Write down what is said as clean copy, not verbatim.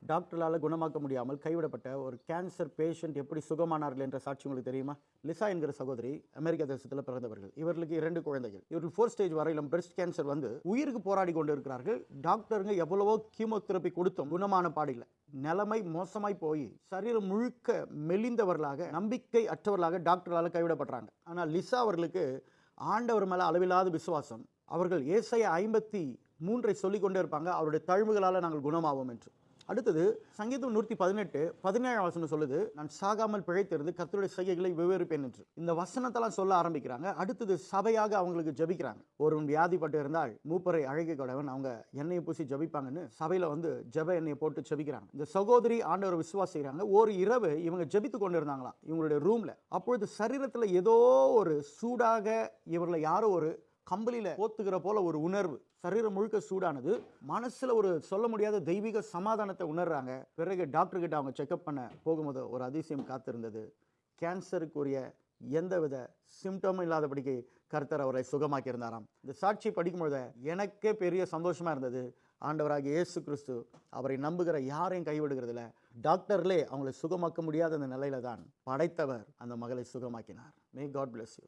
டாக்டர்களால் குணமாக்க முடியாமல் கைவிடப்பட்ட ஒரு கேன்சர் பேஷண்ட் எப்படி சுகமானார்கள் என்ற சாட்சி உங்களுக்கு தெரியுமா? லிசா என்கிற சகோதரி அமெரிக்கா தேசத்தில் பிறந்தவர்கள். இவர்களுக்கு 2 குழந்தைகள். இவர்கள் 4 ஸ்டேஜ் வரையிலும் பிரஸ்ட் கேன்சர் வந்து உயிருக்கு போராடி கொண்டு இருக்கிறார்கள். டாக்டருங்க எவ்வளவோ கீமோதெரபி கொடுத்தும் குணமான பாடில்லை. நிலைமை மோசமாய் போய் சரீரம் முழுக்க மெலிந்தவர்களாக, நம்பிக்கை அற்றவர்களாக டாக்டர்களால் கைவிடப்படுறாங்க. ஆனால் லிசா அவர்களுக்கு ஆண்டவர் மேல அளவில்லாத விசுவாசம். அவர்கள் ஏசாயா 53 சொல்லிக் கொண்டே இருப்பாங்க, அவருடைய தழும்புகளால் நாங்கள் குணமாவோம் என்று. அடுத்தது சங்கீதம் 117 சொல்லுது, நான் சாகாமல் பிழைத்திருந்து கர்த்தருடைய செய்கைகளை விவரிப்பேன் என்று. இந்த வசனத்தெல்லாம் சொல்ல ஆரம்பிக்கிறாங்க. அடுத்தது சபையாக அவங்களுக்கு ஜபிக்கிறாங்க. ஒருவன் வியாதிப்பட்டு இருந்தால் மூப்பரை அழைக்க கூடவன், அவங்க எண்ணெயை பூசி ஜபிப்பாங்கன்னு சபையில வந்து ஜப எண்ணெயை போட்டு ஜபிக்கிறாங்க. இந்த சகோதரி ஆண்டவர் விசுவாசிக்கிறாங்க. ஒரு இரவு இவங்க ஜபித்து கொண்டு இருந்தாங்களாம் இவங்களுடைய ரூம்ல. அப்பொழுது சரீரத்தில் ஏதோ ஒரு சூடாக இவர்களை யாரோ ஒரு கம்பளியில போத்துகிற போல ஒரு உணர்வு, சரீரம் முழுக்க சூடானது. மனசுல ஒரு சொல்ல முடியாத தெய்வீக சமாதானத்தை உணர்றாங்க. பிறகு டாக்டர் கிட்ட அவங்க செக்அப் பண்ண போகும்போது ஒரு அதிசயம் காத்திருந்தது. கேன்சருக்குரிய எந்தவித சிம்டமும் இல்லாதபடிக்கு கர்த்தர் அவரை சுகமாக்கி இருந்தாராம். இந்த சாட்சி படிக்கும்பொழுது எனக்கே பெரிய சந்தோஷமா இருந்தது. ஆண்டவராகிய இயேசு கிறிஸ்து அவரை நம்புகிற யாரையும் கைவிடுகிறதில்ல. டாக்டர்லே அவங்களை சுகமாக்க முடியாத அந்த நிலையில தான் படைத்தவர் அந்த மகளை சுகமாக்கினார். May God bless you.